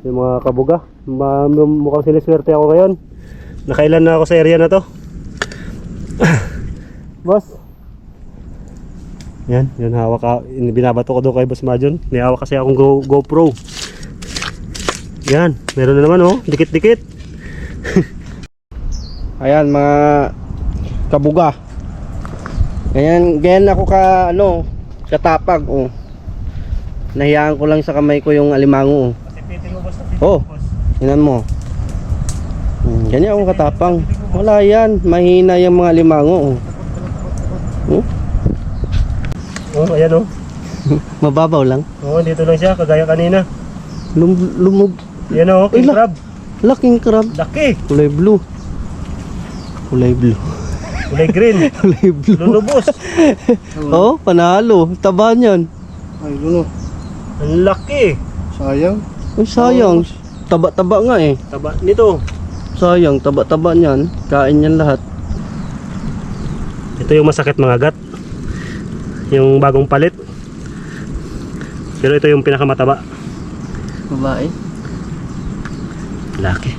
yung mga kabuga. Mukhang siniswerte ako ngayon. Nakailan na ako sa area na to. Boss. Yan hawak ka. Binabato ko doon kay Boss Majon. May hawak kasi akong GoPro. Yan, meron na naman oh, dikit-dikit. Ayan mga kabuga. Ganyan ako katapag oh. Nahiyaan ko lang sa kamay ko yung alimango oh. Sipitin mo boss. Oh, tingnan mo. Ganyan akong katapang. Wala yan, mahina yung mga alimango oh. Oh, ayan oh. Mababaw lang. Oh, dito lang siya, kagaya kanina. Lumog. Yan oh, king crab. Laking crab. Laki. Kulay blue. Kulay blue. Kulay green. Kulay blue. Lulubos. Oh, panalo. Taba niyan. Ay, luno. Ang laki. Sayang. Ay, sayang. Taba-taba nga eh. Taba nito. Sayang, taba-taba niyan. Kain niyan lahat. Ito yung masakit mga gat. Yung bagong palit. Pero ito yung pinakamataba. Babae. Laki.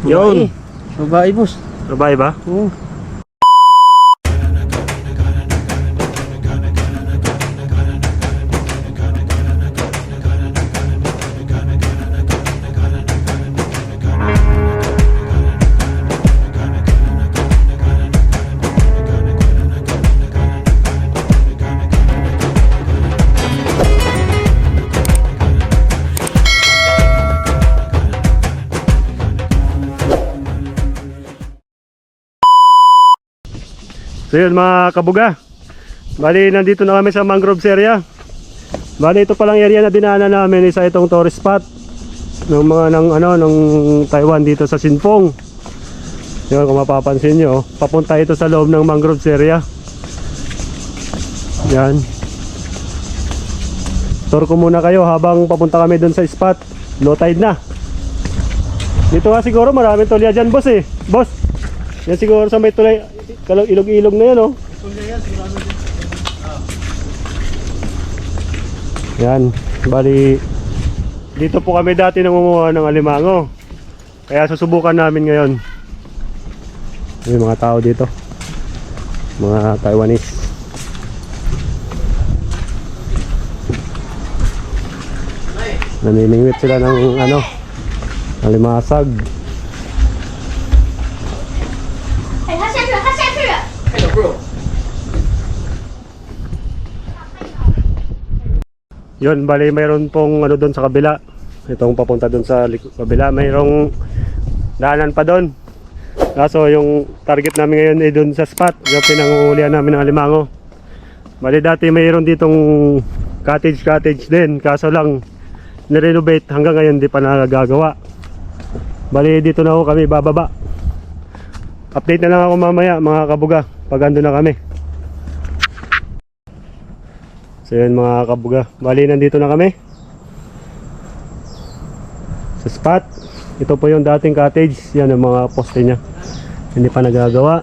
Yun. Babae, boss. Babae ba? Oo. So yun mga kabuga, bali nandito na kami sa mangroves area. Bali ito palang area na dinaanan namin, isa itong tourist spot ng mga ng Taiwan dito sa Sinpong. Yun, kung mapapansin nyo, papunta ito sa loob ng mangroves area. Yan. Tour ko muna kayo habang papunta kami dun sa spot. Low tide na. Dito nga siguro maraming tulya dyan boss eh. Boss, yan siguro sa may tulay, ilog-ilog na yan oh. Yan, bali dito po kami dati nangunguha ng alimango. Kaya susubukan namin ngayon. May mga tao dito, mga Taiwanese. Naniningwit sila ng alimasag. Yun, bali mayroon pong doon sa kabila. Itong papunta doon sa kabila, mayroong daanan pa doon. Kaso yung target namin ngayon ay doon sa spot, yung pinanguhulihan namin ng alimango. Bali dati mayroon ditong cottage din, kaso lang nirenovate, hanggang ngayon di pa nagagawa. Bali dito na ako kami bababa. Update na lang ako mamaya mga kabuga pag ando na kami. So yun mga kabuga, bali nandito na kami sa spot. Ito po yung dating cottage. Yan ang mga poste nya, hindi pa nagagawa.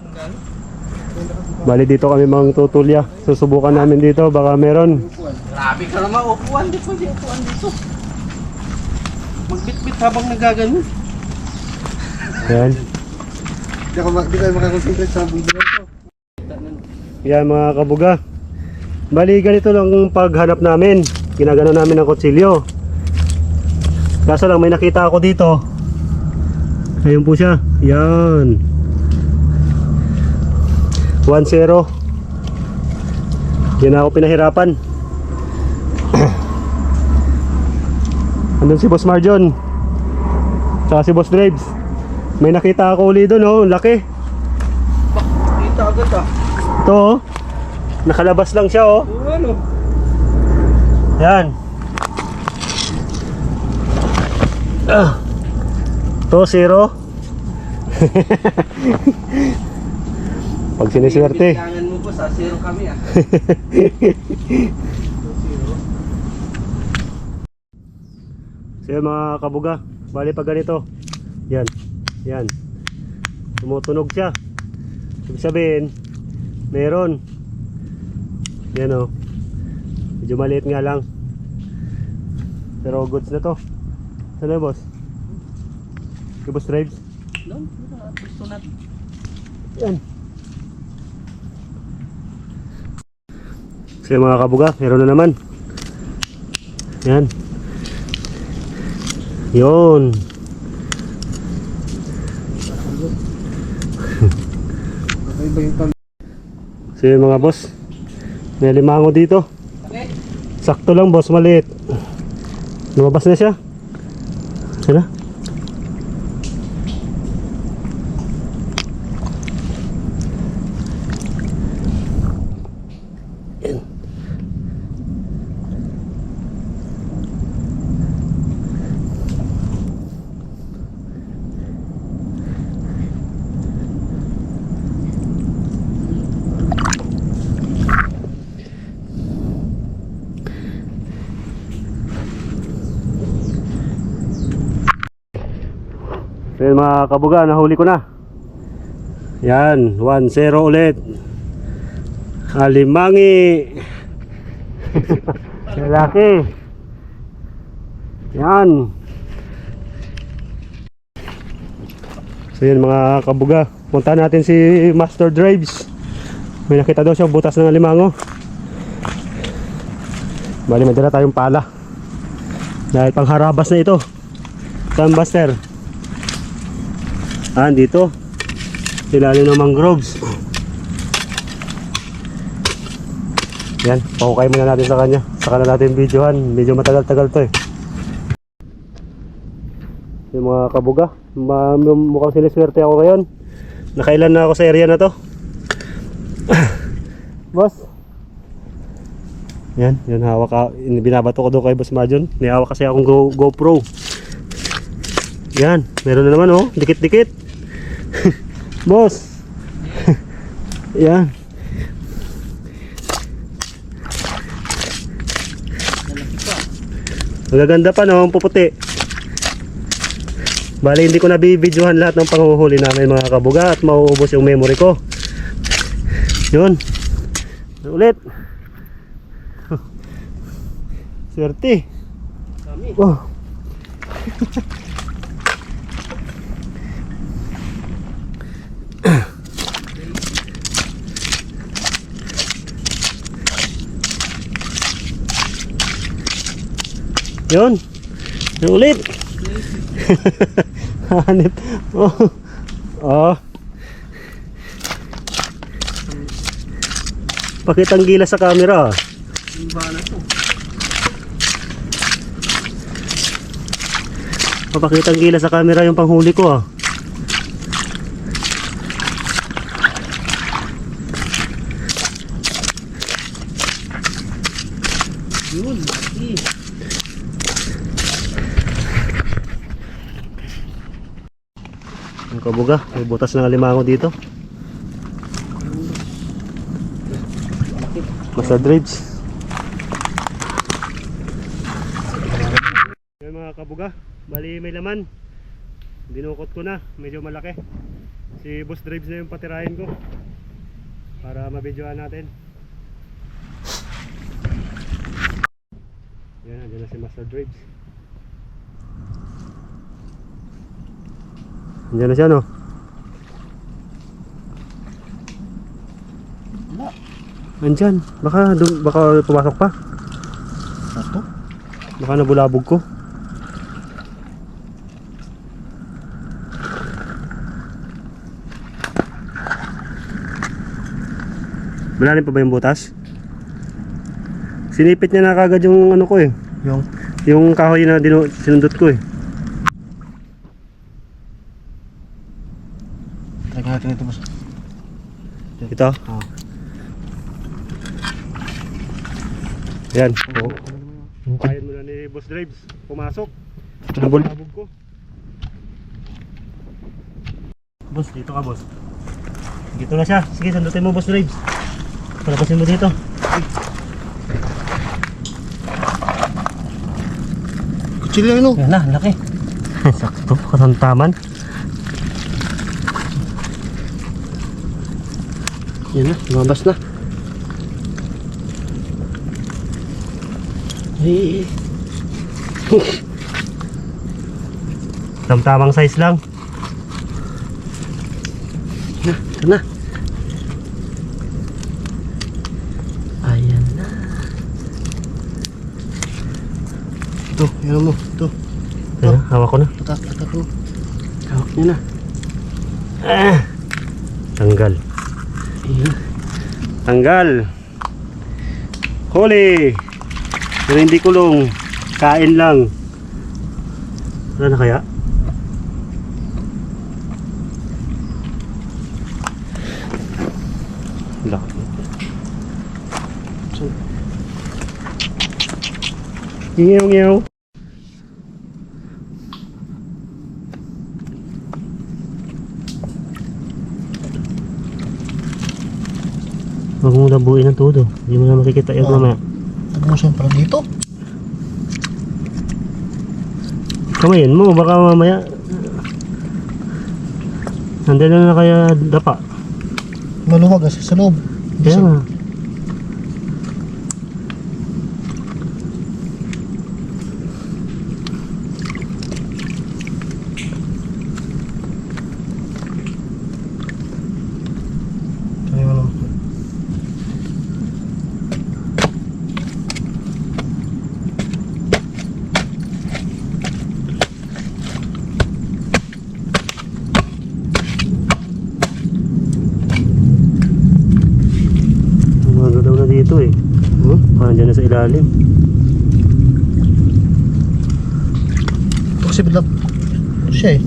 Bali dito kami mga tutulya. Susubukan namin dito, baka meron. Grabe ka naman, upuan dito. Upuan dito. Magbitbit habang nagagano. Yan. Di kayo makakonsentrate sa video ito. Yan mga kabuga, bali ganito lang ang paghanap namin. Ginagano namin ng kutsilyo. Kaso lang may nakita ako dito. Ayun po siya. Yan 1-0. Yan ako pinahirapan. Andun si Boss Marjon tsaka si Boss Draves. May nakita ako uli doon oh. Laki. Kita agad ah. Ito oh, nakalabas lang siya oh. Ano? Yan. To 0. Pag siniswerte. Kailangan mo po sa 0 kami ah. So yun mga kabuga, bali pag ganito, yan tumutunog siya. Ibig sabihin meron. Yan o, medyo maliit nga lang, pero goods na to. Saan na boss? Kay Boss Drives? Doon, gusto natin. Yan. So yung mga kabuga, meron na naman. Yan. Yun. Iba yung pag... So yung mga boss, may limango dito. Sakto lang boss, maliit. Lumabas na siya. Sila. So yun mga kabuga, nahuli ko na. Yan, 1-0 ulit. Alimangi. Lalaki. Yan. So yun mga kabuga, punta natin si Master Drives. May nakita daw siya butas ng alimango. Bali may dala tayong pala. Dahil pangharabas na ito. Saan Master? Dito ilalim ng mangroves. Yan, pahukay muna natin sa kanya. Saka na natin videohan. Medyo matagal-tagal to eh. Yung mga kabuga, mukhang siniswerte ako ngayon. Nakailan na ako sa area na to. Boss. Yan, yun hawak ka. Binabato ko doon kay Boss Majon. Nihawak kasi akong GoPro. Yan, meron na naman oh, dikit-dikit. Boss. Yan. Magaganda pa no, ang puputi. Bali hindi ko na bibidyohan lahat ng panghuhuli namin mga kabuga at mauubos yung memory ko. Yun. Ulit. Swerte. Oh. Yun. Yung ulit. Hanip. Oh. Oh. Pakitang gila sa camera. Papakitang gila sa camera yung panghuli ko ah. Yun, Ang kabuga, may butas ng alimango dito. Master Drives. Yan mga kabuga, bali may laman. Binukot ko na, medyo malaki. Si Boss Drives na yung patirahin ko para mabidyoan natin. Yan, andyan na si Master Drives. Andyan na siya no. Andyan, baka pumasok pa. Ito? Baka nabulabog ko. Malalim pa ba yung butas? Sinipit niya na kagad yung ano ko eh. Yung kahoy na sinundot ko eh. Teka natin ito boss. Ito? Oo. Yan. Hukayan mo na ni Boss Drives. Pumasok. Nabulabog ko. Boss, dito ka boss. Dito na siya. Sige, sandutin mo Boss Drives. Palabasin mo dito. Kutsilyo yun, no? Yan na, laki. Sakto, kasantaman. Yan na, lumabas na. Ay. Tamtamang size lang. Ito na. Ayan na. Ito, yan mo. Ito. Ayan, hawak ko na. Latak mo. Hawak niya na. Tanggal. Ayan. Tanggal. Huli. Pero hindi kulong. Kain lang. Wala na kaya? Laki. Ngiyaw-ngiyaw. Huwag mo labuin ang todo. Hindi mo na makikita yung mamaya. Tagusan pala dito. Kamayin mo, baka mamaya nandun na kaya dapa. Maluwag kasi sa loob. Kaya nga. Ayun. Umaga daw na dito eh. Parang dyan na sa ilalim. Ito kasi bigla. Ito siya eh.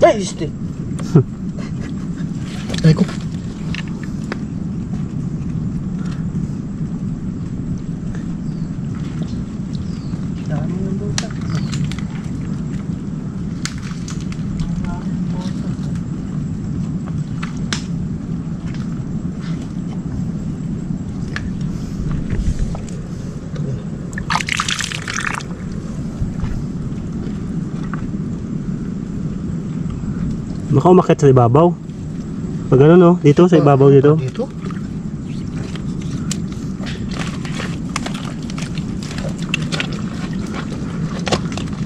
Ay, este. Ay ko. Dami ng buta. Baka umakit sa ibabaw. Pag ano no, dito sa ibabaw dito. Dito?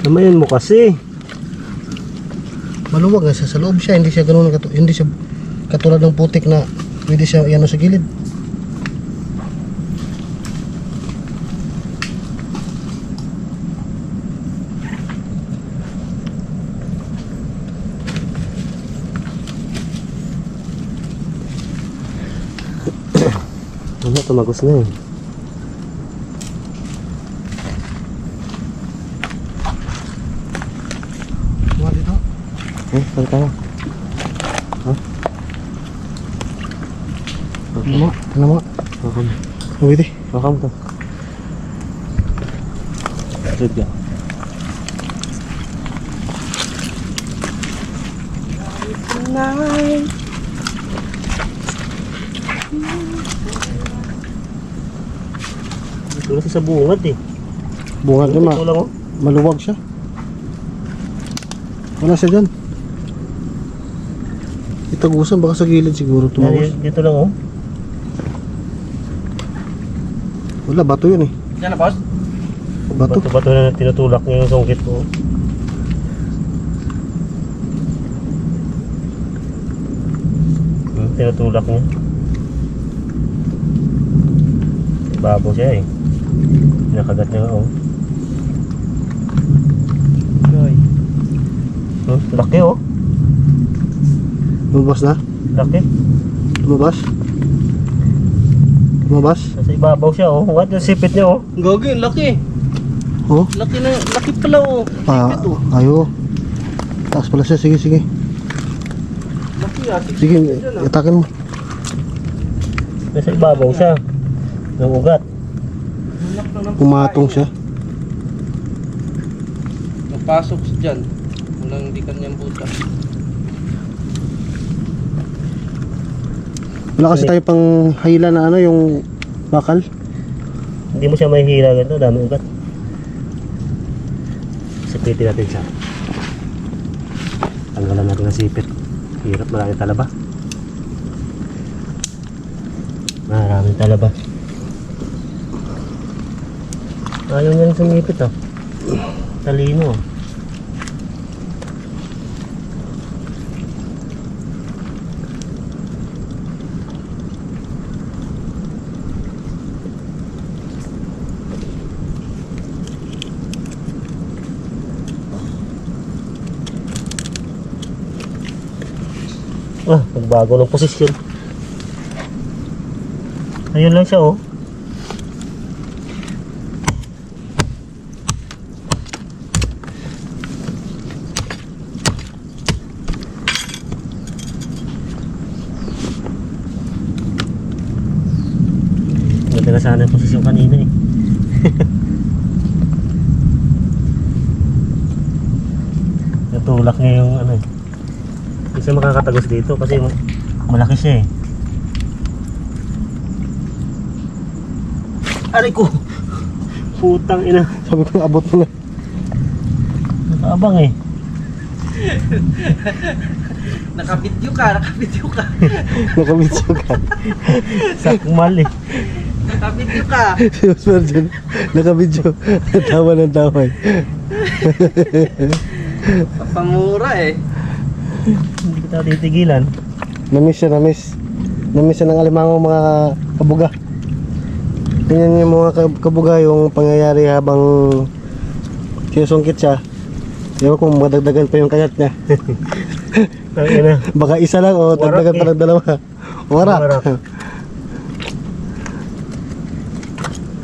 Namayan mo kasi. Maluwag kasi sa loob siya. Hindi siya ganun hindi siya katulad ng putik na pwede siya iano sa gilid. Ano, tumagos na eh. Mga dito. Saan ka na? Ano mo? Wakam. Pwede. Wakam to. Sud ka. Ito na sa bungad eh. Bunga din Ito lang oh. maluwag siya. Wala siya dyan. Itagusan baka sa gilid siguro tumagos. Dito lang oh. Wala, bato yun eh. Yan na, boss. Bato. Bato na tinutulak niya yung sungkit ko. Tinutulak niya. Babaw siya eh. Nakagat niya oh. Laki oh. Lumabas na? Laki. Lumabas? Lumabas? Nasa ibabaw siya oh. What yung sipit niya oh. Gagi, laki. Oh? Laki pala oh. Ah, ayo. Taas pala siya. Sige, sige. Laki ah. Sige, itakin mo. Nasa ibabaw siya. Ng ugat. Pumatong siya. Napasok siya dyan. Walang hindi kanyang buta. Wala kasi tayo pang hayla na ano, yung bakal. Hindi mo siya mahihila ganito. Dami ugat. Sipitin natin siya. Tanggalan natin ang sipit. Hirap, maraming talaba. Maraming talaba. Ayaw niyang sumipit ah. Talino ah. Nagbago ng posisyon. Ayun lang siya oh. Ganda na sana yung posisyon kanina eh. Natulak niya yung ano eh. Hindi siya makakatagos dito kasi malaki siya eh. Aray ko! Putang ina. Sabi ko abot mo na. Nakaabang eh. Nakabidyo ka. Nakabitso ka. Sakmal eh. Nakabidyo ka. Si Osmar dyan. Nakabidyo. Tawa ng tawa eh. Papamura eh. Hindi ko tayo titigilan. Namiss siya, namiss. Namiss siya ng alimango mga kabuga. Tingnan niyo mga kabuga yung pangyayari habang sinusungkit siya. Ewan kung madagdagan pa yung kayat niya. Ang ina. Baka isa lang o dagdagan pa ng dalawa. Warak.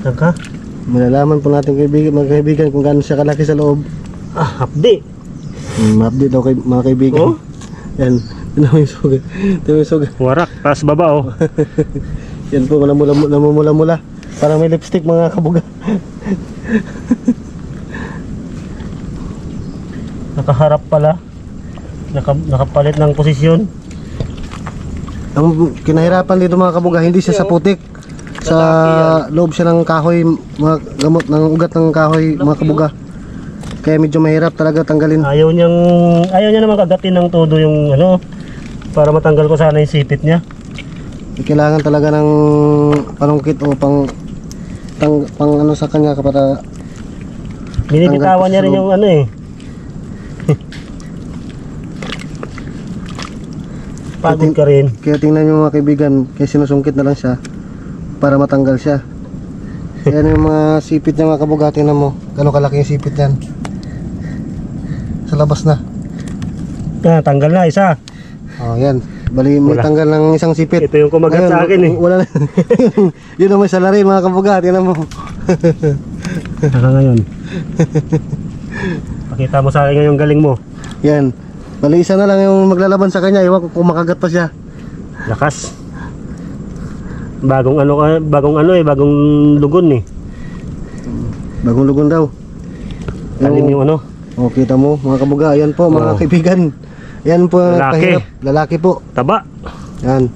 Saan ka? Malalaman po natin mga kaibigan kung gaano siya kalaki sa loob. Hapdi. Ma-update daw mga kaibigan. Oh? Yan. Tignan mo yung sugat. Tignan mo yung sugat. Warak. Taas baba oh. Yan po, namumula-mula. Parang may lipstick mga kabuga. Nakaharap pala. Nakapalit ng posisyon. Ang kinahirapan dito mga kabuga, hindi siya sa putik. Sa loob siya ng kahoy, mga gamot ng ugat ng kahoy mga kabuga. Kaya medyo mahirap talaga tanggalin. Ayaw niya naman kagatin ng todo yung ano. Para matanggal ko sana yung sipit niya. Kailangan talaga ng panungkit o pang ano sa kanya para Binibitawan niya rin yung ano eh. Pagod ka rin. Kaya tingnan nyo mga kaibigan, kaya sinusungkit na lang siya para matanggal siya. Yan yung mga sipit niya mga kabuga, tingnan mo gano'ng kalaki yung sipit yan. Sa labas na. Tanggal na isa. Oh, yan. Bali may Wala. tanggal ng isang sipit. Ito yung kumagat sa akin eh. Wala na. Yun ang may salarin mga kabuga, tingnan mo. Saka ngayon. Pakita mo sa akin ngayong galing mo. Yan. Bali isa na lang yung maglalaban sa kanya, iwan ko kung makagat pa siya. Lakas. Bagong bagong lugon eh. Bagong lugon daw. Talim yung ano. Oh, kita mo mga kabuga, ayan po mga Oh. kaibigan. Yan po ang Lalaki. kahirap. Lalaki po. Taba. Yan.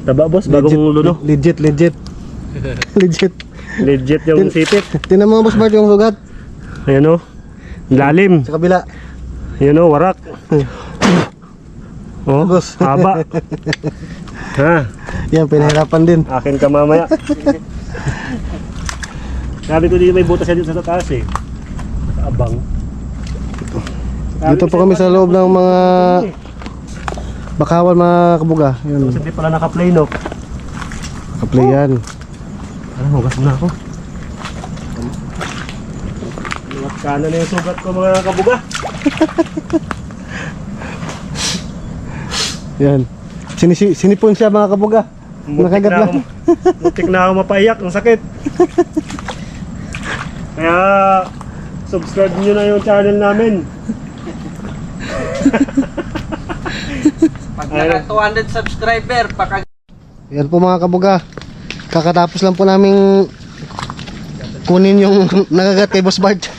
Taba boss, bagong luno. Legit. Legit. Legit yung sipit. Tingnan mo boss Bart yung sugat Ayan o. Lalim. sa kabila. Ayan o, warak. Oh, Boss. haba. Ha, Yan, pinahirapan din. akin ka mamaya. Sabi ko dito may butas yan dito sa taas eh. Sa abang. Dito po kami sa loob ng mga bakawan mga kabuga. Yan. Hindi pala naka-play no. Kaplay yan. Hugas na ako. Luwat kanan na yung sugat ko mga kabuga. Yan. Sinipon siya mga kabuga. Nakagat lang. Muntik na ako mapaiyak, ang sakit. Kaya subscribe nyo na yung channel namin. Pag naka 200 subscriber, Yan po mga kabuga. Kakatapos lang po naming kunin yung nagagat kay Boss Bart.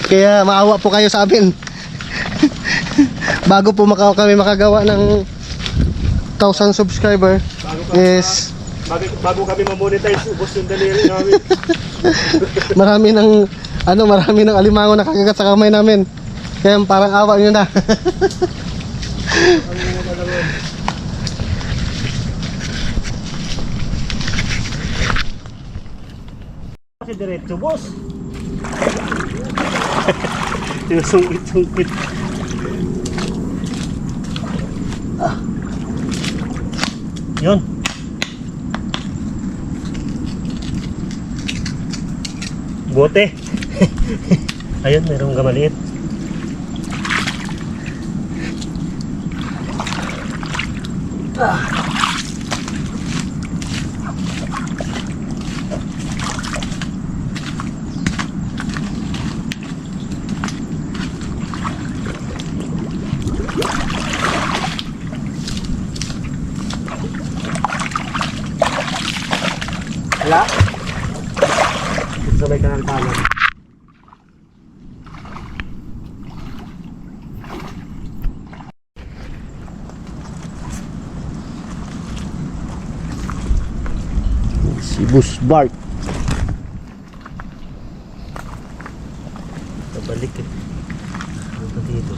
Kaya maawa po kayo sa amin. Bago po kami makagawa ng 1,000 subscriber is Bago kami mamonetize, ubos yung daliri namin. marami ng alimango nakakagat sa kamay namin. Kaya parang awa nyo na. Kasi diretso, boss. Yung sungkit-sungkit. Yun. Bote. Ayun, mayroong gamaliit. Wala? Sabay ka ng tangan. Si Bus Bart. Pabalik eh. Ano pa dito?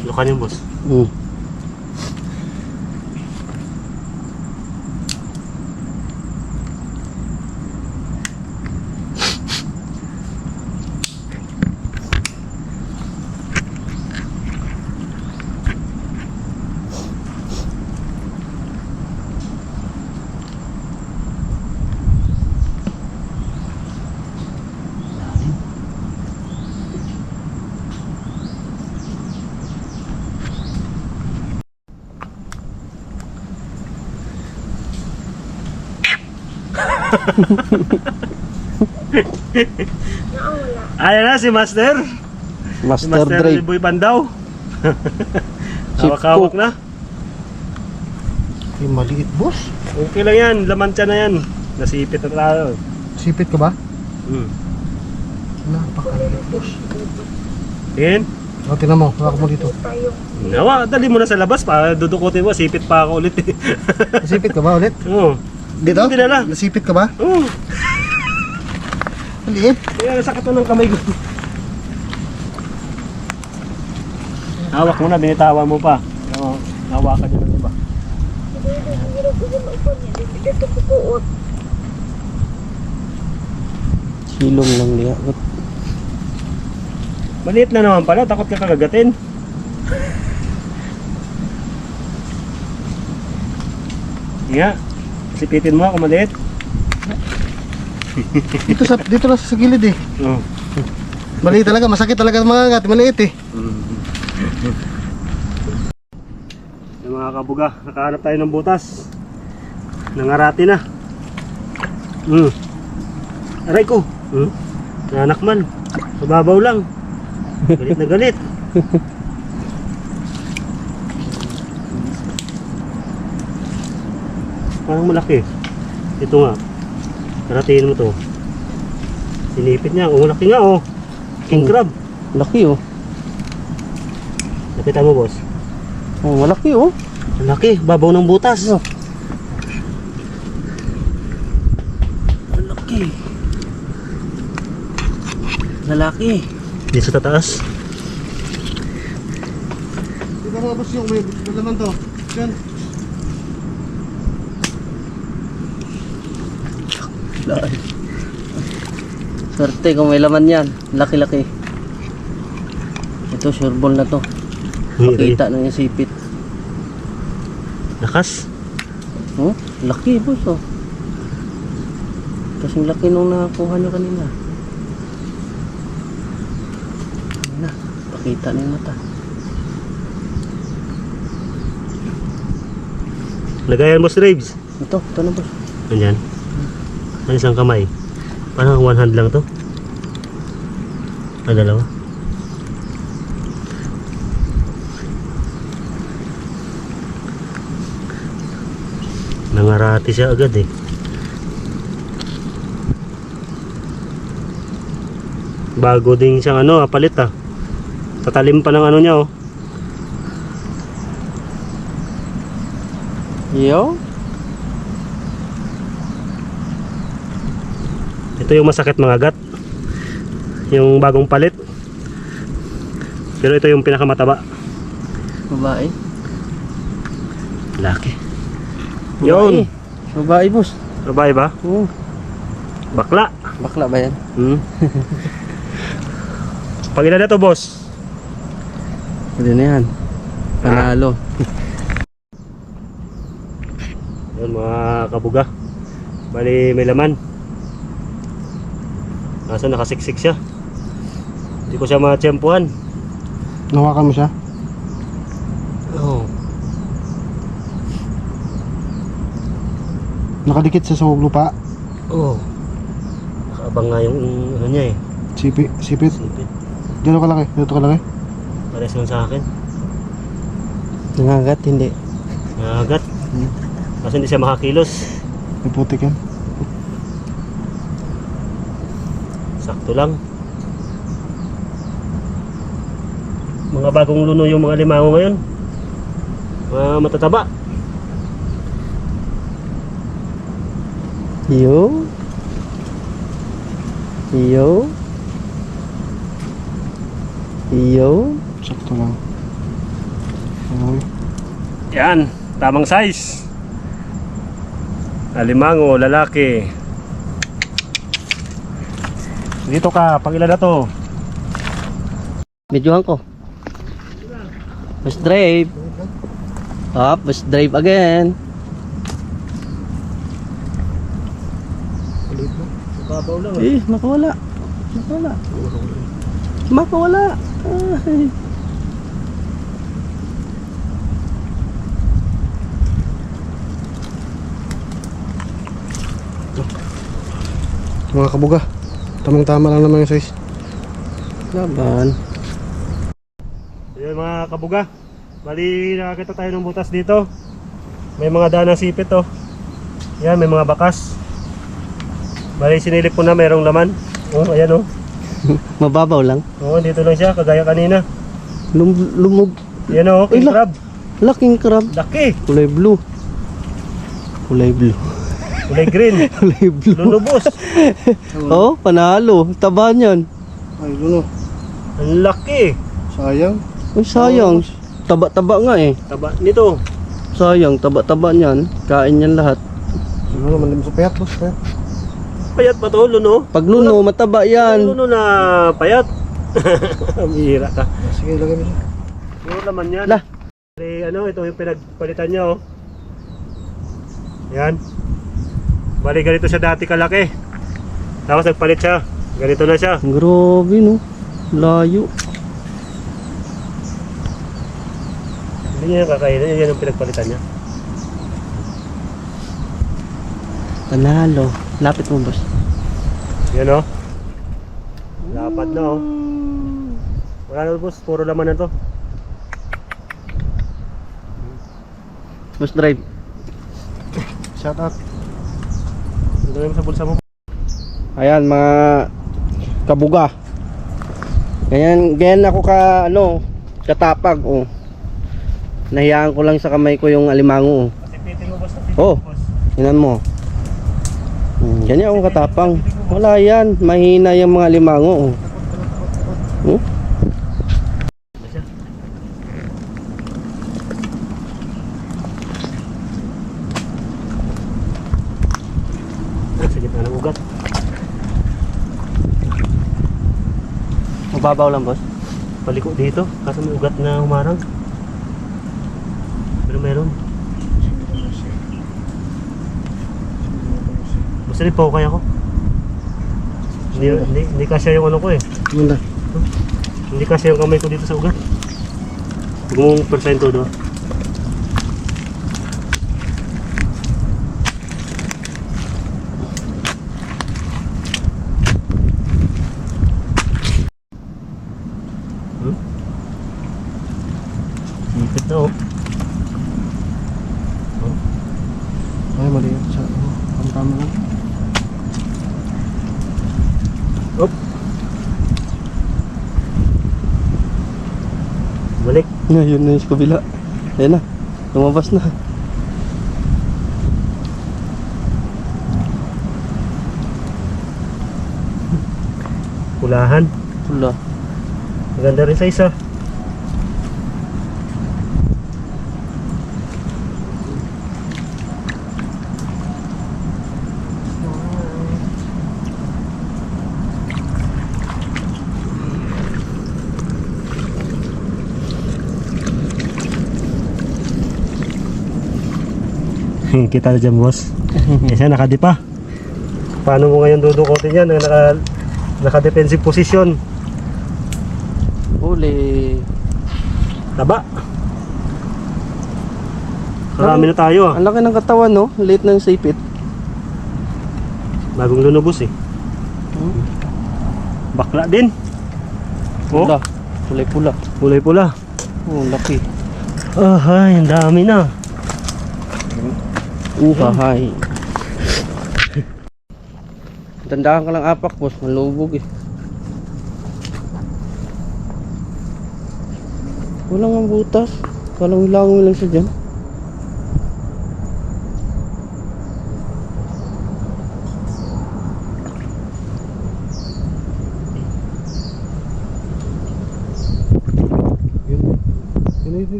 Lukan yung boss. Ayan na si Master. Si Master Master Drive. Boy Pandaw. Chip Hawak-hawak cook. na. Yung maliit, boss. Okay lang yan, laman siya na yan. Nasipit na tayo. Sipit ka ba? Napakaliit, boss. Tingin. O, tinan mo. Hawak mo dito. Nawa, dali mo na sa labas pa. Dudukutin mo, sipit pa ako ulit eh. Nasipit ka ba ulit? Oo. Dito? Hindi na. Nasipit ka ba? Oo. Maliit. Kaya nasakit na ng kamay ko. Hawak mo na, binitawan mo pa. Oo, hawakan nyo ng iba. Silong lang niya. Maliit na naman pala, takot ka kagagatin. Nga, sipitin mo ako maliit. Dito lang sa gilid eh. Oo. Maliit talaga. Masakit talaga mga ngat. Maliit eh. Yung mga kabuga, nakahanap tayo ng butas. Nangarati na. Aray ko. Nanakman. Mababaw lang. Galit na galit. Parang malaki. Ito nga. Karatiin mo to. Sinipit niya. Oh, malaki nga oh. King crab. Laki oh. Nakita mo boss? Oh, malaki oh. Malaki. Babaw ng butas. Oh. Malaki. Lalaki. Di sa tataas. Dito mo boss yung may laman to. Yan. Swerte kung may laman yan. Laki-laki. Ito sure ball na to. Makita na yung sipit. Lakas. Oh, laki boss oh. Kasing laki nung nakakuha nyo kanina. Ayan na, pakita na yung mata. Lagayan mo si Raves. Ito na boss. Ganyan. Ang isang kamay. Parang one hand lang to. Ay, dalawa. Nangarati siya agad eh. Bago din siyang ano, palit ah. Tatalim pa ng ano niya oh. Yo. Ito yung masakit mga gat. Yung bagong palit. Pero ito yung pinakamataba. Babae. Laki. Yun. Yun. Babae, boss. Babae ba? Oo. Bakla. Bakla ba yan? Pag ilan na to, boss? Pwede na yan. Panalo. Yun mga kabuga. Bali may laman. Kaso nakasiksik siya. Hindi ko siya matsyempuhan. Nawakan mo siya? Oh. Nakadikit sa sawag lupa. Oh. Nakaabang nga yung ano niya eh. Sipit. Sipit. Dito kalaki. Pares lang sa akin. Nangagat, hindi. Nakagat. Kasi hindi siya makakilos. May putik yan. Sakto lang. Mga bagong luno yung mga limango ngayon. Mga matataba. Yo. Yo. Yo. Sakto lang. Okay. Yan. Tamang size. Alimango, lalaki. Dito ka. Pang ilan na to? Medyohan ko. Bus drive. Up, bus drive again. Babaw lang. Makawala. Makawala. Ay. Mga kabuga. Tamang-tama lang naman yung size. Laban. Ayan mga kabuga. Bali nakakita tayo ng butas dito. May mga daan ng sipit oh. Yan, may mga bakas. Bali sinilip ko na mayroong laman. Oh, ayan oh. Mababaw lang. Oo, dito lang siya kagaya kanina. Lumog. Yan oh, king Ay, crab. Laking crab. Laki. Kulay blue. Kulay blue. Kulay green. Kulay blue. Lulubos. Oh, panalo. Taba niyan. Ay, luno. Ang laki. Sayang. Ay, sayang. Taba-taba nga eh. Taba nito. Sayang, taba-taba niyan. Kain niyan lahat. Luno naman din sa payat, boss. Payat. Payat pa to, luno. Pag luno, mataba yan. Luno na payat. Bihira ka. Sige, ilagay mo siya. Puro laman yan. Lah. Bali, ano, ito yung pinagpalitan niya oh. Yan. Bali ganito siya dati kalaki. Tapos nagpalit siya. Ganito na siya. Grabe no. Layo. Hindi niya kakainin. Yan yung pinagpalitan niya. Panalo. Lapit mo, boss. Yan oh. Lapad na oh. Wala na boss. Puro laman na to. Boss drive. Shout out. Ito mo sa bulsa mo. Ayan mga kabuga. Ganyan ako katapag oh. Nahiyaan ko lang sa kamay ko yung alimango oh. Sipitin mo boss. Oh. Tingnan mo. Ganyan ako katapang. Wala yan, mahina yung mga alimango oh. Sa gitna ng ugat. Mababaw lang, boss. Paliko dito. Kaso may ugat na humarang. Pero meron. Basta rin po kaya ko. Hindi kasya yung ano ko eh. Manda. Hindi kasya yung kamay ko dito sa ugat. Huwag mong persento doon. Sipit na oh. Ay, mali yun. Tama lang. Op. Balik. Yun na yung kabila. Ayan na. Lumabas na. Pulahan. Pula. Maganda rin sa isa. Kita na dyan, boss. Kasi nakadipa. Paano mo ngayon dudukotin yan? Naka-defensive position. Uli. Taba. Karami na tayo ah. Ang laki ng katawan, no? Late ng sipit. Bagong lunobos eh. Bakla din. Oh, Pula. Kulay pula. kulay pula. Oh, laki. Ay, ang dami na. Uhahay. Tandaan ka lang apak, boss. Malubog eh. Walang ang butas. Kalang hilangoy lang siya dyan.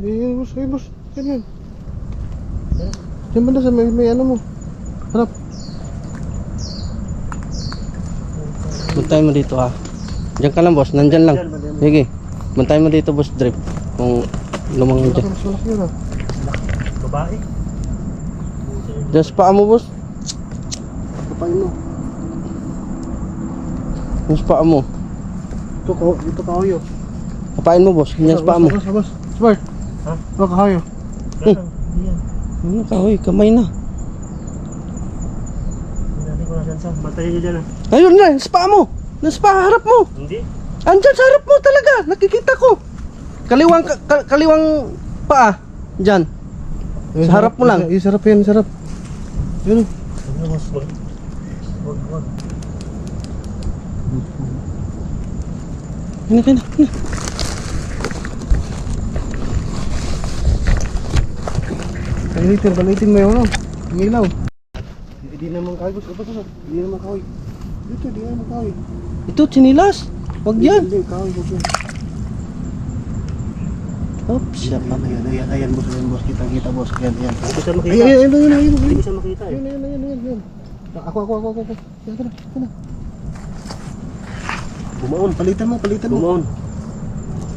Yun, boss. Ay, boss. Yan. Yan banda sa may ano mo. Harap. Bantay mo dito ha. Diyan ka lang, boss. Nandyan lang. Sige. Bantay mo dito, boss. Drip. Kung lumangon dyan. Mas yun ah. Babae. Diyan sa paa mo, boss. Kapain mo. Diyan sa paa mo. Ito kahoyo. Kapain mo, boss. Diyan sa paa mo. Boss. Smart. Ha? Ito kahoyo. Ano ka, hoy? Kamay na. Hindi ko nasan sa. Bantayin nyo dyan ah. Ayun na. Sa paa mo. Nasa paa, harap mo. Hindi. Andyan sa harap mo talaga. Nakikita ko. Kaliwang, kaliwang paa. Diyan. Sa harap mo lang. Sarap yan, sarap. Yun. Wag. Kina. Balitin mo yung ano. Yung ilaw. Hindi naman kahoy, boss. Hindi naman kahoy. Dito, hindi naman kahoy. Ito, chinilas. Wag yan. Hindi, kahoy, boss. Oops. Ayan, boss. Kita, boss. Ayan. Hindi ko siya makita. Ayan. Hindi ko siya makita eh. Ayan. Ako. Yan, tara. Bumaon. Palitan mo. Bumaon.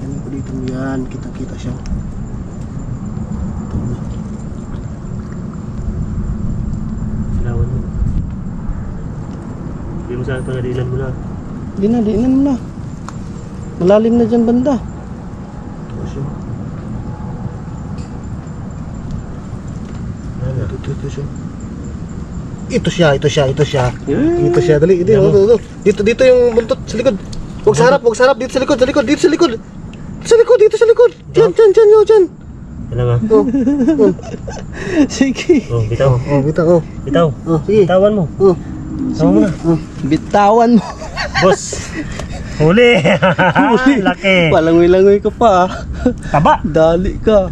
Yan, palitan mo yan. Kita siya. Silawan mo. Hindi mo sana pangalilan mo na. Dinan mo na. Malalim na dyan banda. Ito siya. Ito siya. Dali. Dito yung buntot sa likod. Huwag sa harap. Dito sa likod. Dito sa likod. Diyan. Yan na nga. Sige. Oh, bitaw. Bitaw. Bitaw. Sige. Bitawan mo. Bitawan mo na. Bitawan mo. Boss. Huli. Laki. Palangoy-langoy ka pa. Taba. Dali ka.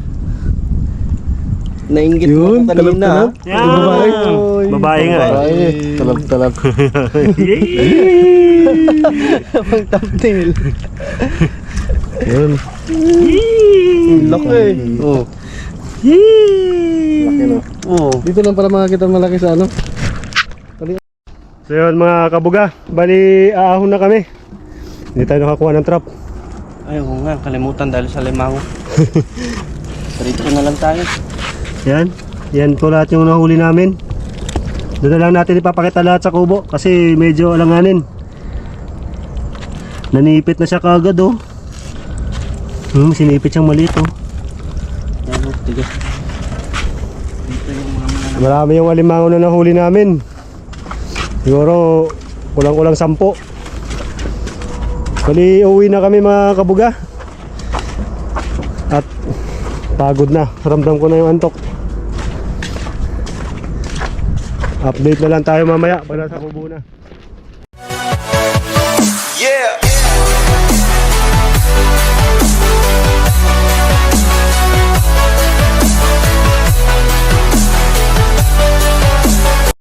Nainggit mo ko kanina. Yan. Babae. Babae nga. Talab. Pang thumbnail. Yun. Laki. Oh. Laki no. Oh. Dito lang pala makakita malaki sa ano. So yun mga kabuga. Bali aahon na kami. Hindi tayo nakakuha ng trap. Ayaw ko nga. Kalimutan dahil sa limango. Dito na lang tayo. Yan po lahat yung nahuli namin. Doon na lang natin ipapakita lahat sa kubo kasi medyo alanganin. Nanipit na siya kaagad oh. Sinipit siyang maliit oh. Yan o, tigas. Dito yung mga Marami yung alimango na nahuli namin. Siguro kulang-kulang 10. Bali uwi na kami mga kabuga. At pagod na. Ramdam ko na yung antok. Update na lang tayo mamaya pag nasa kubo na. Yeah.